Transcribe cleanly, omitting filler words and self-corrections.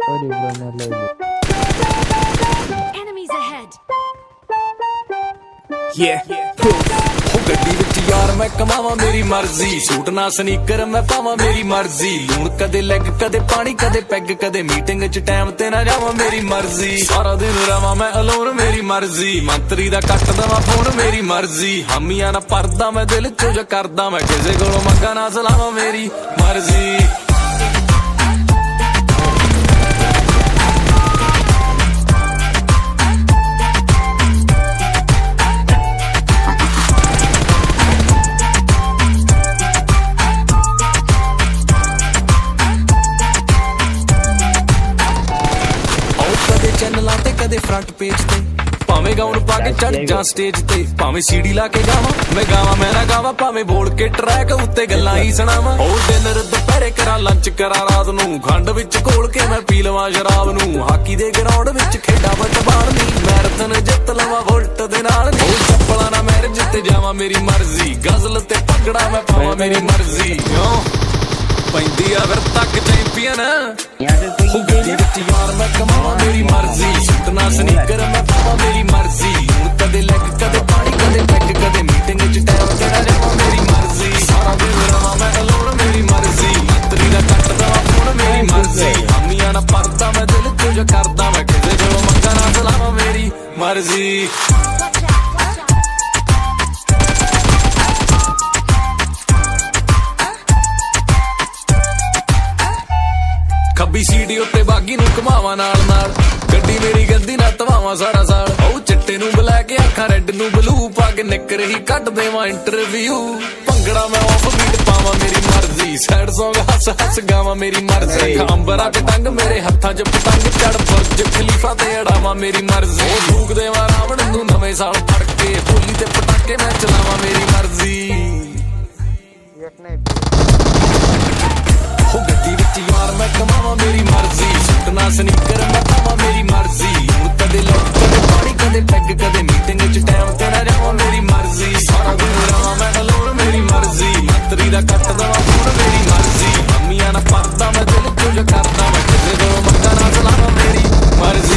Sorry bro, मैं लग Enemies ahead. ਹੋ ਗੱਡੀ ਵਿੱਚ ਯਾਰ ਮੈਂ ਕਮਾਵਾਂ ਮੇਰੀ ਮਰਜ਼ੀ, ਸੂਟ ਨਾ ਸਨੀਕਰ ਮੈਂ ਪਾਵਾਂ ਮੇਰੀ ਮਰਜ਼ੀ, ਲੂਣ ਕਦੇ ਲੈਗ ਕਦੇ ਪਾਣੀ ਕਦੇ ਪੈਗ, ਕਦੇ ਮੀਟਿੰਗ 'ਚ ਟਾਈਮ ਤੇ ਨਾ ਜਾਵਾਂ ਮੇਰੀ ਮਰਜ਼ੀ, ਸਾਰਾ ਦਿਨ ਰਵਾਂ ਮੈਂ ਅਲੋਨ ਮੇਰੀ ਮਰਜ਼ੀ, ਮੰਤਰੀ ਦਾ ਕੱਟ ਦਵਾਂ ਫੋਨ ਮੇਰੀ ਮਰਜ਼ੀ, ਹਾਮੀਆਂ ਨਾ ਪਰਦਾ ਮੈਂ ਦਿਲ 'ਚੋਂ ਜੋ ਕਰਦਾ ਮੈਂ ਕਿਸੇ ਕੋਲੋਂ ਮੰਗਾ ਨਾ ਸਲਾਵਾਂ ਮੇਰੀ ਮਰਜ਼ੀ। ਚੈਨਲਾਂ ਤੇ ਕਦੇ ਫਰੰਟ ਪੇਜ ਤੇ, ਭਾਵੇਂ ਗਾਉਣ ਪਾ ਕੇ ਚੜ ਜਾ ਸਟੇਜ ਤੇ, ਭਾਵੇਂ ਸੀਡੀ ਲਾ ਕੇ ਗਾਵਾਂ ਮੈਂ ਗਾਵਾਂ ਮੈਂ ਨਾ ਗਾਵਾਂ, ਭਾਵੇਂ ਬੋਲ ਕੇ ਟਰੈਕ ਉੱਤੇ ਗੱਲਾਂ ਹੀ ਸੁਣਾਵਾਂ। ਉਹ ਡਿਨਰ ਦੁਪਹਿਰੇ ਕਰਾਂ ਲੰਚ ਕਰਾਂ ਰਾਤ ਨੂੰ, ਖੰਡ ਵਿੱਚ ਘੋਲ ਕੇ ਮੈਂ ਪੀ ਲਵਾਂ ਸ਼ਰਾਬ ਨੂੰ, ਹਾਕੀ ਦੇ ਗਰਾਊਂਡ ਵਿੱਚ ਖੇਡਾਂ ਬਚਬਾਨ ਨੀ, ਮੈਰਾਥਨ ਜਿੱਤ ਲਵਾਂ ਵੋਲਟ ਦੇ ਨਾਲ ਨੀ, ਉਹ ਚੱਪਲਾਂ ਨਾ ਮੈਰਿਜ ਤੇ ਜਾਵਾਂ ਮੇਰੀ ਮਰਜ਼ੀ, ਗਜ਼ਲ ਤੇ ਭੰਗੜਾ ਮੈਂ ਪਾਵਾਂ ਮੇਰੀ ਮਰਜ਼ੀ, ਪੈਂਦੀ ਆ ਫਿਰ ਤੱਕ ਚੈਂਪੀਅਨ ਹੋ ਗੱਡੀ ਵਿੱਚ ਯਾਰ ਮੈਂ ਕਮਾਵਾਂ ਮੇਰੀ ਮਰਜ਼ੀ, ਸੂਟ ਨਾ ਸਨੀਕਰ ਮੈਂ ਪਾਵਾਂ ਮੇਰੀ ਮਰਜ਼ੀ, ਹੁਣ ਕਦੇ ਲੈਗ ਕਦੇ ਪਾਣੀ ਕਦੇ ਪੈਗ, ਕਦੇ ਮੀਟਿੰਗ 'ਚ ਟਾਈਮ ਤੇ ਨਾ ਜਾਵਾਂ ਮੇਰੀ ਮਰਜ਼ੀ, ਸਾਰਾ ਦਿਨ ਰਵਾਂ ਮੈਂ ਅਲੋਨ ਮੇਰੀ ਮਰਜ਼ੀ, ਮੰਤਰੀ ਦਾ ਕੱਟ ਦਵਾਂ ਫੋਨ ਮੇਰੀ ਮਰਜ਼ੀ, ਹਾਮੀਆਂ ਨਾ ਪਰਦਾ ਮੈਂ ਦਿਲ 'ਚੋਂ ਜੋ ਕਰਦਾ ਮੈਂ ਕਿਸੇ ਕੋਲੋਂ ਮੰਗਾ ਨਾ ਸਲਾਵਾਂ ਮੇਰੀ ਮਰਜ਼ੀ। ਖੱਬੀ ਸੀਡੀ ਉੱਤੇ ਬਾਗੀ ਨੂੰ ਘੁਮਾਵਾਂ ਨਾਲ ਨਾਲ, ਗੱਡੀ ਮੇਰੀ ਗੰਦੀ ਨਾ ਧਵਾਵਾਂ ਸਾਰਾ ਸਾਲ, ਉਹ ਚਿੱਟੇ ਨੂੰ ਬਲੈਕ ਅੱਖਾਂ ਰੈੱਡ ਨੂੰ ਬਲੂ, ਪੱਗ ਨਿੱਕਰ ਹੀ ਕੱਢ ਦੇਵਾਂ ਇੰਟਰਵਿਊ, ਭੰਗੜਾ ਮੈਂ ਆਫ ਬੀਟ ਪਾਵਾਂ ਮੇਰੀ ਮਰਜ਼ੀ, ਸੈਡ ਸੌਂਗ ਹੱਸ ਹੱਸ ਗਾਵਾਂ ਮੇਰੀ ਮਰਜ਼ੀ, ਅੰਬਰਾਂ ਤੇ ਟੰਗ ਮੇਰੇ ਹੱਥਾਂ 'ਚ ਪਤੰਗ, ਚੜ ਬੁਰਜ ਖਲੀਫਾ ਤੇ ਅੜਾਵਾਂ ਮੇਰੀ ਮਰਜ਼ੀ, ਉਹ ਫੂਕ ਦੇਵਾਂ ਰਾਵਣ ਨੂੰ ਨਵੇਂ ਸਾਲ ਫੜ ਕੇ, ਬੋਲੀ ਤੇ ਪਟਾਕੇ ਮੈਂ ਚਲਾਵਾਂ ਮੇਰੀ ਮਰਜ਼ੀ। ਹੋ ਗੱਡੀ ਵਿੱਚ ਯਾਰ ਮੈਂ ਕਮਾਵਾਂ ਮੇਰੀ ਮਰਜ਼ੀ, ਸੂਟ ਨਾ ਸਨੀਕਰ ਮੈਂ ਪਾਵਾਂ ਮੇਰੀ ਮਰਜ਼ੀ, ਹੁਣ ਕਦੇ ਲੈਗ ਕਦੇ ਪਾਣੀ ਕਦੇ ਪੈਗ, ਕਦੇ ਮੀਟਿੰਗ 'ਚ ਟਾਈਮ ਤੇ ਨਾ ਜਾਵਾਂ ਮੇਰੀ ਮਰਜ਼ੀ, ਸਾਰਾ ਦਿਨ ਰਵਾਂ ਮੈਂ ਅਲੋਨ ਮੇਰੀ ਮਰਜ਼ੀ, ਮੰਤਰੀ ਦਾ ਕੱਟ ਦਵਾਂ ਫੋਨ ਮੇਰੀ ਮਰਜ਼ੀ, ਹਾਮੀਆਂ ਨਾ ਪਰਦਾ ਮੈਂ ਦਿਲ 'ਚੋਂ ਜੋ ਕਰਦਾ ਮੈਂ ਕਿਸੇ ਕੋਲੋਂ ਮੰਗਾ ਨਾ ਸਲਾਵਾਂ ਮੇਰੀ ਮਰਜ਼ੀ।